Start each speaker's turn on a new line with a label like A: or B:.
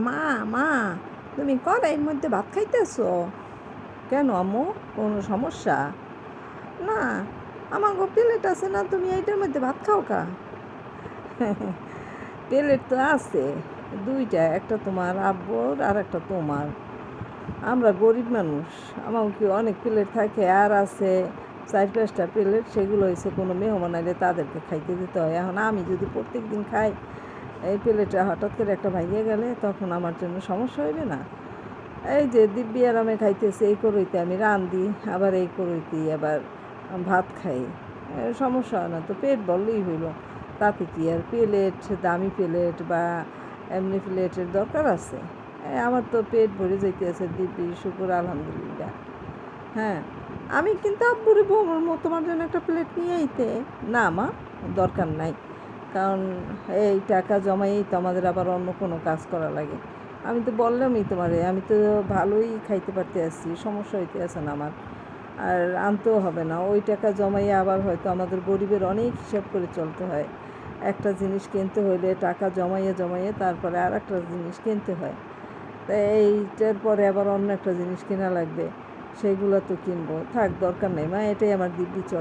A: মা মা তুমি কড়াইয়ের মধ্যে ভাত খাইতেছো কেন আম্মু? কোনো সমস্যা? না, আমার প্লেট আছে না, তুমি এইটার মধ্যে ভাত খাও কা? প্লেট তো আছে দুইটা, একটা তোমার আব্বুর আর একটা তোমার। আমরা গরিব মানুষ, আমার কি অনেক প্লেট থাকে, আর আছে 4-5টা প্লেট, সেগুলো হয়েছে কোনো মেহমান এলে তাদেরকে খাইতে দিতে হয়। এখন আমি যদি প্রত্যেক দিন খাই, এই প্লেটটা হঠাৎ করে একটা ভাঙিয়ে গেলে তখন আমার জন্য সমস্যা হইবে না? এই যে দিব্যি আরামে খাইতেছে, এই করইতে আমি রান্ধি, আবার এই করইতেই আবার ভাত খাই। সমস্যা হয় না তো, পেট ভরলেই হইল। তাতে কি আর প্লেট, দামি প্লেট বা এমনি প্লেটের দরকার আছে? আমার তো পেট ভরে যাইতেছে দিব্যি, শুকুর আলহামদুলিল্লাহ। হ্যাঁ, আমি কিন্তু আব্বুরে বলবো তোমার জন্য একটা প্লেট নিয়ে আইতে। না মা, দরকার নাই, কারণ এই টাকা জমাইয়েই তো আমাদের আবার অন্য কোনো কাজ করা লাগে। আমি তো বললামই তোমারে, আমি তো ভালোই খাইতে পারতে আসছি, সমস্যা হইতে আছে না আমার। আর আনতেও হবে না, ওই টাকা জমাইয়ে আবার হয়তো আমাদের গরিবের অনেক হিসাব করে চলতে হয়। একটা জিনিস কিনতে হইলে টাকা জমাইয়ে জমাইয়ে তারপরে আর একটা জিনিস কিনতে হয়। তাই এইটার পরে আবার অন্য একটা জিনিস কেনা লাগবে, সেইগুলো তো কিনবো। থাক, দরকার নেই মা, এটাই আমার দিব্যি চলে।